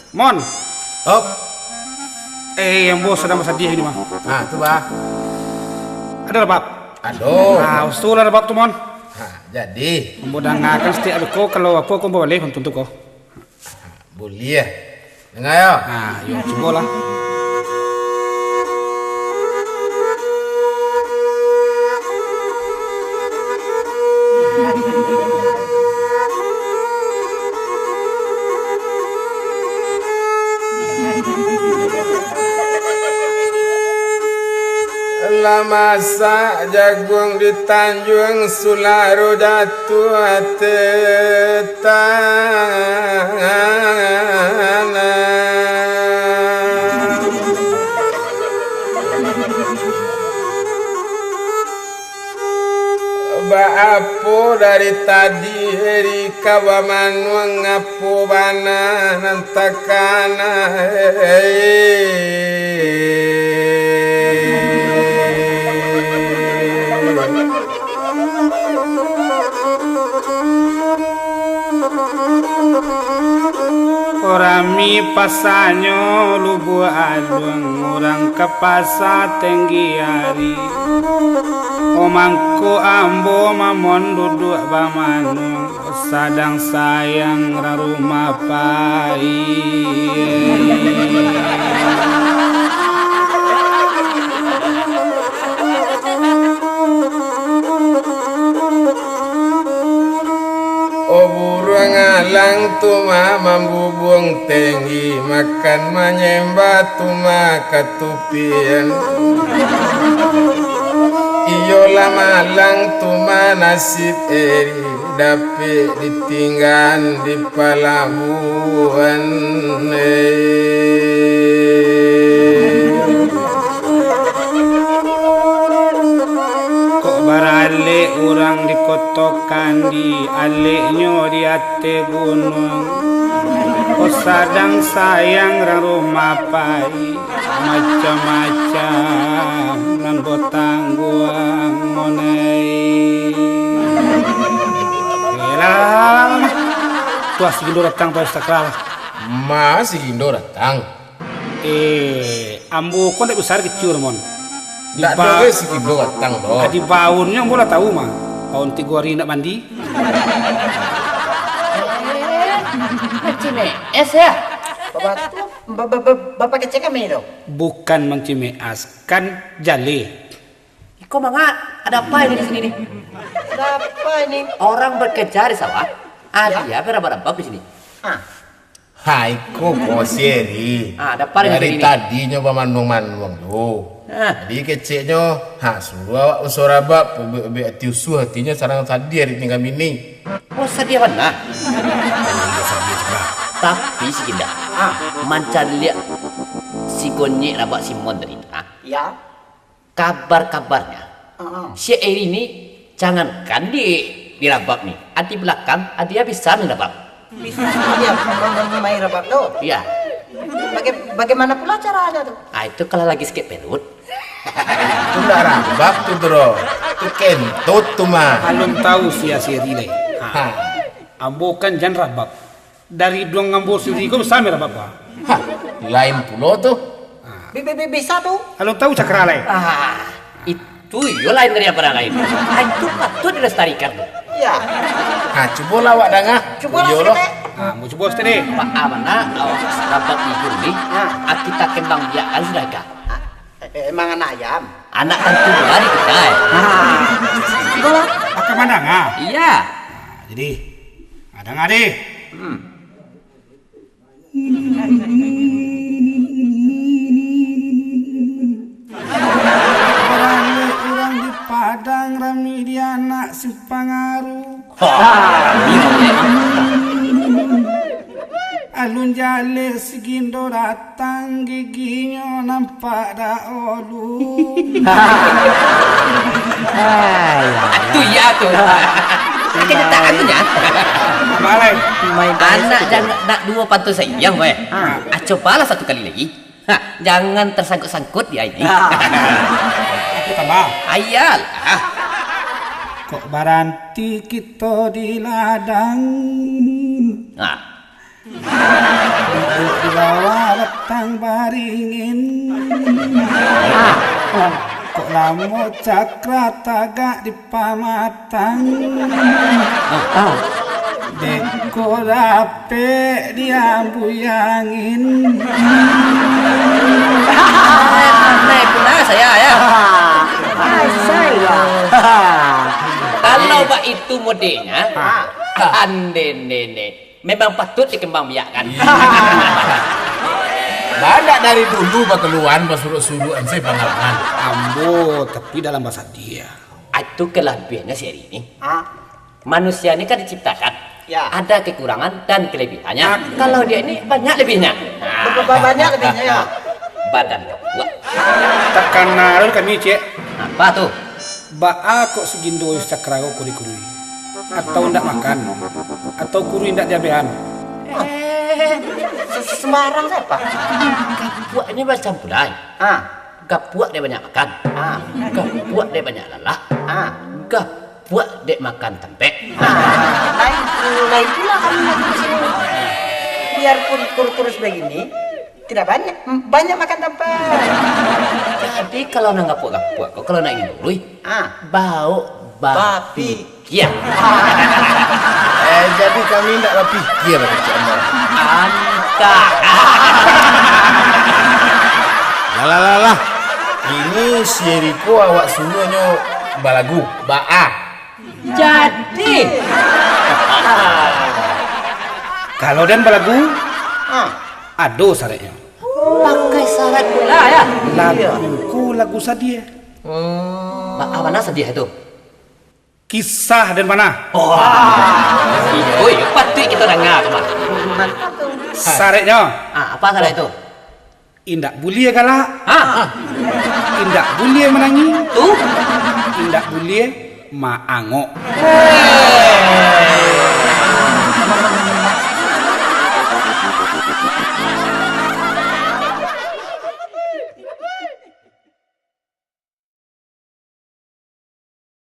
Mon. Oh. Yang bos sedang bersedih ini mah. Nah, tu bah. Ada rebab. Aduh. Nah, usul rebab tu mon. Jadi. Kemudian akan setiap aku kalau apa aku boleh untuk kau. Boleh ya. Dengar ya. Nah, yuk coba lah. Masa jagung di Tanjung Sularu jatuh tanah. Baapo dari tadi eri kawaman ngapo bana nantakana Orami pasanyo lubu adung orang ke pasar tinggi hari omangku ambo mamon duduk bamanung sadang sayang rumah pai burung alang tuma mambubung tinggi makan menyembah tuma ketupian iyolah malang tuma nasib eri dapat ditinggal di pelabuhan barale orang dikotokan di aleknya di ate gunung oh sadang sayang rumah pai macam-macam nan botang guang monei lah tuas gindo datang tuas takral masih gindo datang ambu kau tak besar kecil mon. Tak ada si gindo datang doh. Di baunnya bola tahu mah. Baun 3 hari nak mandi. Cimeas ya? Bapak kecil kami itu? Bukan Mang Cimeas, kan Jale. Kok mangga ada apa ini di sini nih? Ada apa ini? Orang bekerja di sawah. Dia berapa di sini? Hai kok koseri. Ada apa dari tadi nyoba manung-manung tuh. Jadi kecilnya, suruh awak usorabak, tiusu hatinya sarang tadi hari tinggal mini. Oh sedih mana? Tapi si Kinda, mancan lihat si Gonyek rabak si Mon tadi. Ya. Kabar-kabarnya, si Eri ini jangankan di rabak nih, adi belakang, dia bisa ngerabak. Bisa dia main rabak tuh? Iya. Bagaimana pula caranya tuh? Itu kalau lagi skip perut. Itu dah rabak tuh bro, itu kentut tuh mah. Belum tahu sia-sia relay. Ambo kan jangan rabak. Dari dua ngambo sendiri kau bisa merabak pak. Lain pulau tuh. Bisa tuh. Belum tahu cakralai. Itu yo lain dari apa lain. Itu patut dilestarikan. Ya. Coba lah awak dangah. Coba lah. Mau coba sini. Pak Amana awak rabak tidur nih. Kita kembang biakan sudah kah? Emang anak ayam? Anak tentu dari kedai. Coba akan mana ngah? Iya. Jadi ada ngah deh. Orang di Padang rami di anak si Pangaru. Alun Jale si Gindo datang giginya nampak dah olu. Itu ya tuh. Kenyataan tu ya. Balai. Anak jangan nak dua pantu sayang weh. Cobalah satu kali lagi. Jangan tersangkut-sangkut dia ini. Aku tambah. Ayal. Kok baranti kita di ladang. Dibawa batang baringin. Kok lamo cakra tagak di pamatang. Deko rape diambuyangin. Pandai pula saya ya. Saya. Kalau pak itu modelnya, ande memang patut dikembangbiakkan. Banyak dari dulu keluhan bersuruh-suruhan saya pengalaman. Ambo, tapi dalam bahasa dia. Itu kelebihannya seri ini. Manusia ini kan diciptakan. Ya. Ada kekurangan dan kelebihannya. Kalau dia ini banyak lebihnya. Banyak lebihnya ya. Badan kuat. Tekan narun kami cek. Apa tuh? Ba kok segindo cakra kok kuri-kuri. Atau ndak makan. Atau kuri ndak diabean. Sembarang siapa? Gapuak ini macam pulai. Gapuak dia banyak makan. Gapuak dia banyak lalak. Gapuak dia makan tempe. Lain pula kami di sini. Biarpun kurus begini, tidak banyak makan tempat. Jadi kalau nak gapuak, kalau nak ingin dulu, bau babi. Ya. Jadi kami tidak berpikir Anta. Lah. Ini si Eriko awak suruhnya balagu, ba'a. Jadi. Kalau dan balagu, ado saratnya. Pakai syarat pula ya. Laguku lagu sadia. Apa nak sedih itu? Kisah dan mana? Oi, patut kita dengar tu. Saratnya. Apa syarat itu? Indak boleh galak. Indak boleh menangi. Tu? Indak boleh maangok.